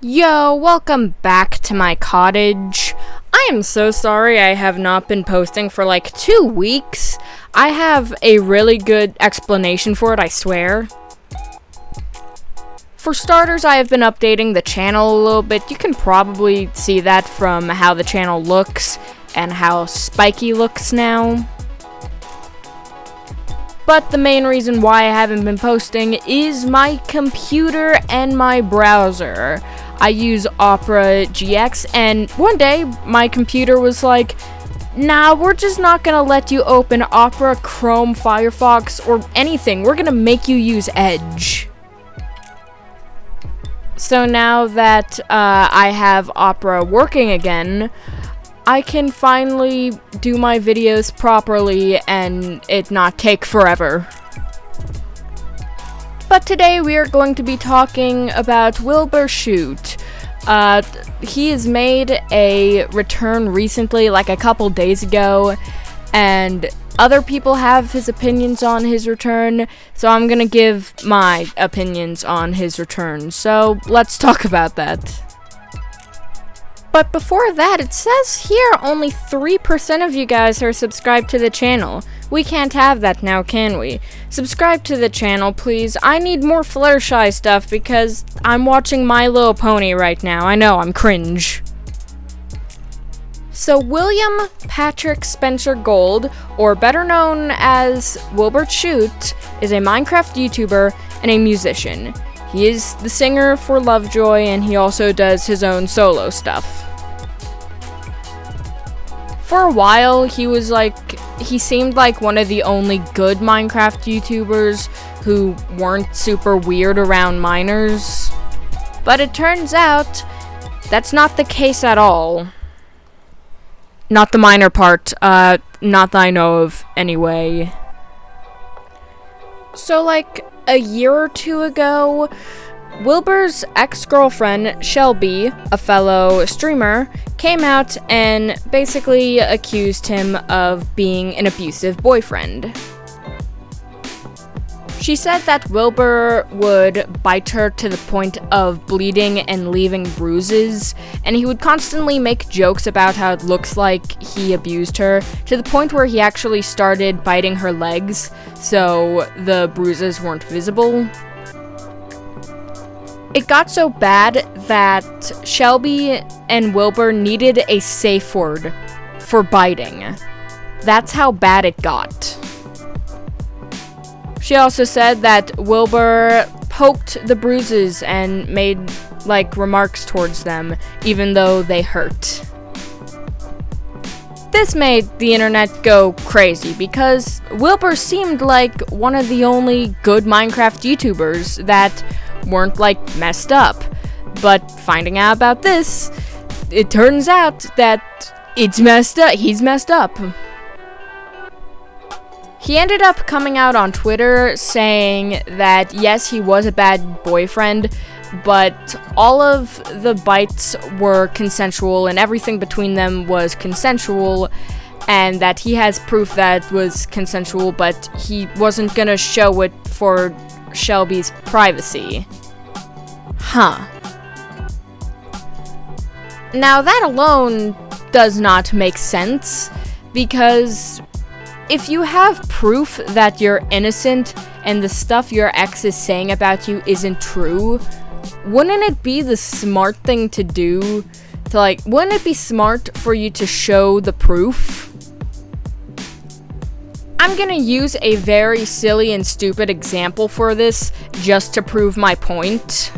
Yo, welcome back to my cottage. I am so sorry I have not been posting for like 2 weeks. I have a really good explanation for it, I swear. For starters, I have been updating the channel a little bit. You can probably see that from how the channel looks and how Spiky looks now. But the main reason why I haven't been posting is my computer and my browser. I use Opera GX, and one day my computer was like, nah, we're just not gonna let you open Opera, Chrome, Firefox, or anything. We're gonna make you use Edge. So now that I have Opera working again, I can finally do my videos properly and it not take forever. But today we are going to be talking about Wilbur Shoot. He has made a return recently, like a couple days ago, and other people have his opinions on his return, so I'm gonna give my opinions on his return. So let's talk about that. But before that, it says here only 3% of you guys are subscribed to the channel. We can't have that now, can we? Subscribe to the channel, please. I need more Fluttershy stuff because I'm watching My Little Pony right now. I know, I'm cringe. So William Patrick Spencer Gold, or better known as Wilbur Shoot, is a Minecraft YouTuber and a musician. He is the singer for Lovejoy, and he also does his own solo stuff. For a while, he seemed like one of the only good Minecraft YouTubers who weren't super weird around minors. But it turns out, that's not the case at all. Not the minor part, not that I know of, anyway. So like, a year or two ago, Wilbur's ex-girlfriend, Shelby, a fellow streamer, came out and basically accused him of being an abusive boyfriend. She said that Wilbur would bite her to the point of bleeding and leaving bruises, and he would constantly make jokes about how it looks like he abused her, to the point where he actually started biting her legs, so the bruises weren't visible. It got so bad that Shelby and Wilbur needed a safe word for biting. That's how bad it got. She also said that Wilbur poked the bruises and made, remarks towards them, even though they hurt. This made the internet go crazy, because Wilbur seemed like one of the only good Minecraft YouTubers that weren't, messed up. But finding out about this, it turns out that he's messed up. He ended up coming out on Twitter saying that yes, he was a bad boyfriend, but all of the bites were consensual and everything between them was consensual, and that he has proof that was consensual, but he wasn't gonna show it for Shelby's privacy. Huh. Now that alone does not make sense, because if you have proof that you're innocent and the stuff your ex is saying about you isn't true, wouldn't it be the smart thing to do wouldn't it be smart for you to show the proof? I'm gonna use a very silly and stupid example for this just to prove my point.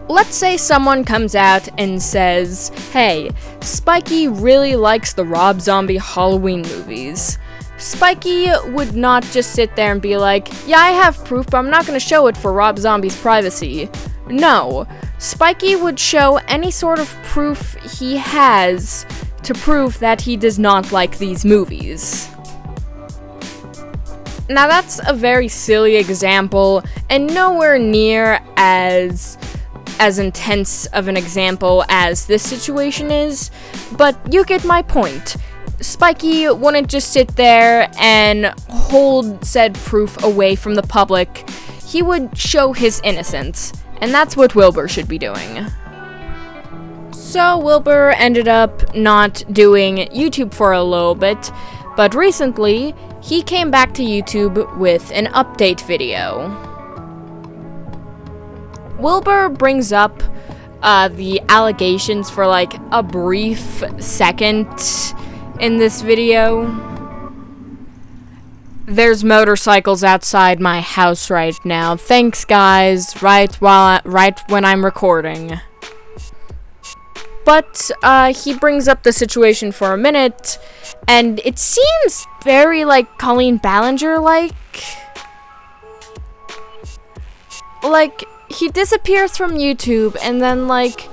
Let's say someone comes out and says, hey, Spiky really likes the Rob Zombie Halloween movies. Spiky would not just sit there and be like, yeah, I have proof, but I'm not going to show it for Rob Zombie's privacy. No, Spiky would show any sort of proof he has to prove that he does not like these movies. Now that's a very silly example, and nowhere near as intense of an example as this situation is, but you get my point. Spiky wouldn't just sit there and hold said proof away from the public. He would show his innocence. And that's what Wilbur should be doing. So Wilbur ended up not doing YouTube for a little bit, but recently he came back to YouTube with an update video. Wilbur brings up the allegations for like a brief second in this video. There's motorcycles outside my house right now. Thanks, guys. Right when I'm recording. But he brings up the situation for a minute, and it seems very like Colleen Ballinger-like. Like, he disappears from YouTube and then like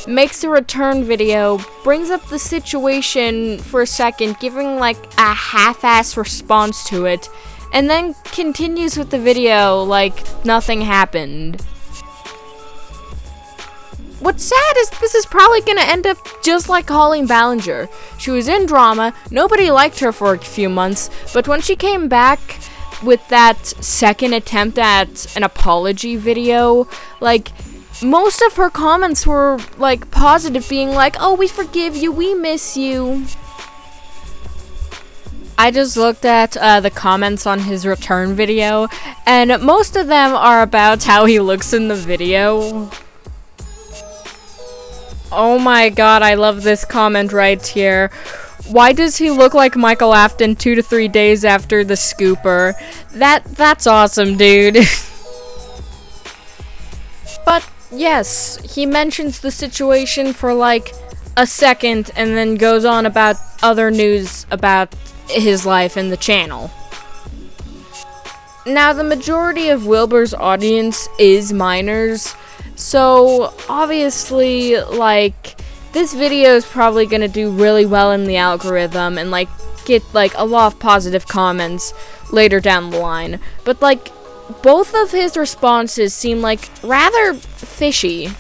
makes a return video, brings up the situation for a second, giving like a half-ass response to it, and then continues with the video like nothing happened. What's sad is this is probably gonna end up just like Colleen Ballinger. She was in drama, nobody liked her for a few months, but when she came back with that second attempt at an apology video, like, most of her comments were, like, positive, being like, oh, we forgive you, we miss you. I just looked at the comments on his return video, and most of them are about how he looks in the video. Oh my god, I love this comment right here. Why does he look like Michael Afton 2 to 3 days after the scooper? That's awesome, dude. But yes, he mentions the situation for like a second and then goes on about other news about his life and the channel. Now, the majority of Wilbur's audience is minors, so obviously, like, this video is probably gonna do really well in the algorithm and, like, get, like, a lot of positive comments later down the line. But, like, both of his responses seem, like, rather fishy.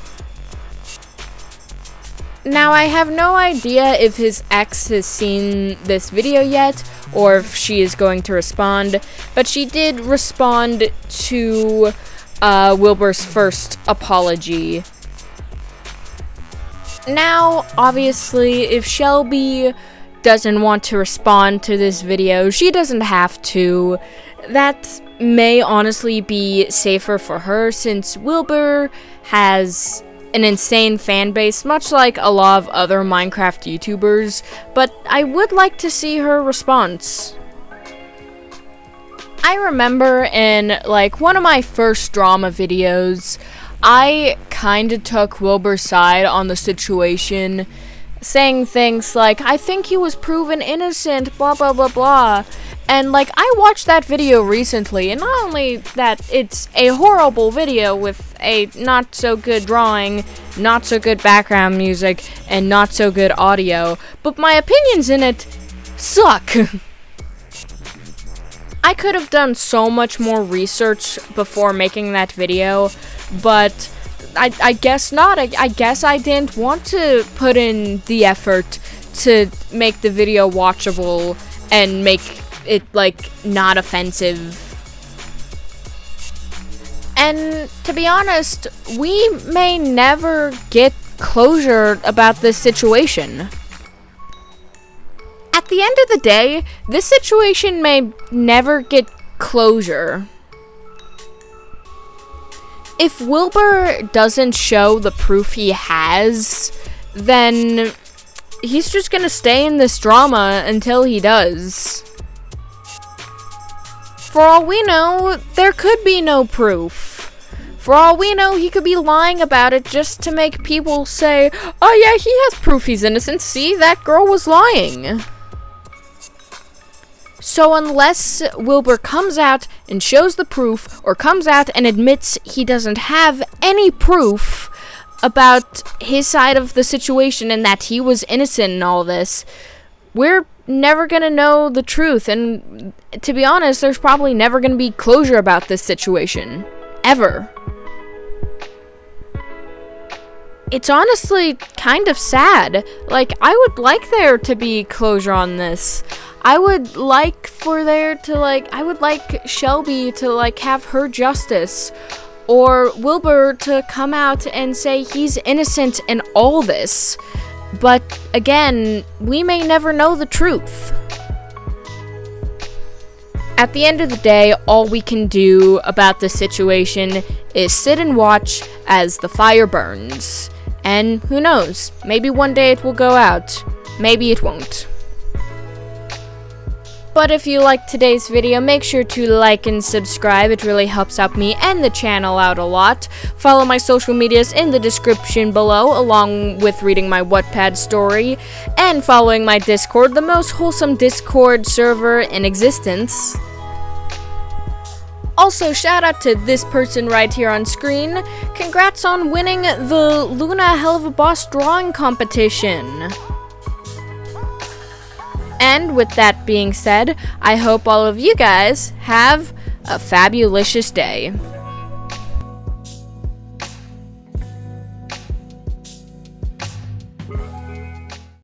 Now, I have no idea if his ex has seen this video yet, or if she is going to respond, but she did respond to Wilbur's first apology. Now, obviously, if Shelby doesn't want to respond to this video, she doesn't have to. That may honestly be safer for her, since Wilbur has an insane fan base, much like a lot of other Minecraft YouTubers, but I would like to see her response. I remember in, like, one of my first drama videos, I kinda took Wilbur's side on the situation, saying things like, I think he was proven innocent, blah blah blah blah. And, like, I watched that video recently, and not only that it's a horrible video with a not so good drawing, not so good background music, and not so good audio, but my opinions in it suck. I could have done so much more research before making that video, but I guess not. I guess I didn't want to put in the effort to make the video watchable and make it, like, not offensive. And to be honest, we may never get closure about this situation. At the end of the day, this situation may never get closure. If Wilbur doesn't show the proof he has, then he's just gonna stay in this drama until he does. For all we know, there could be no proof. For all we know, he could be lying about it just to make people say, oh yeah, he has proof he's innocent, see, that girl was lying. So unless Wilbur comes out and shows the proof, or comes out and admits he doesn't have any proof about his side of the situation and that he was innocent in all this, we're never gonna know the truth, and to be honest, there's probably never gonna be closure about this situation. Ever. It's honestly kind of sad. Like, I would like there to be closure on this. I would like for there to, like, I would like Shelby to, like, have her justice. or Wilbur to come out and say he's innocent in all this. But again, we may never know the truth. At the end of the day, all we can do about the situation is sit and watch as the fire burns. And who knows, maybe one day it will go out, maybe it won't. But if you liked today's video, make sure to like and subscribe. It really helps out me and the channel out a lot. Follow my social medias in the description below, along with reading my Wattpad story, and following my Discord, the most wholesome Discord server in existence. Also, shout out to this person right here on screen. Congrats on winning the Luna Hell of a Boss drawing competition. And with that being said, I hope all of you guys have a fabulous day.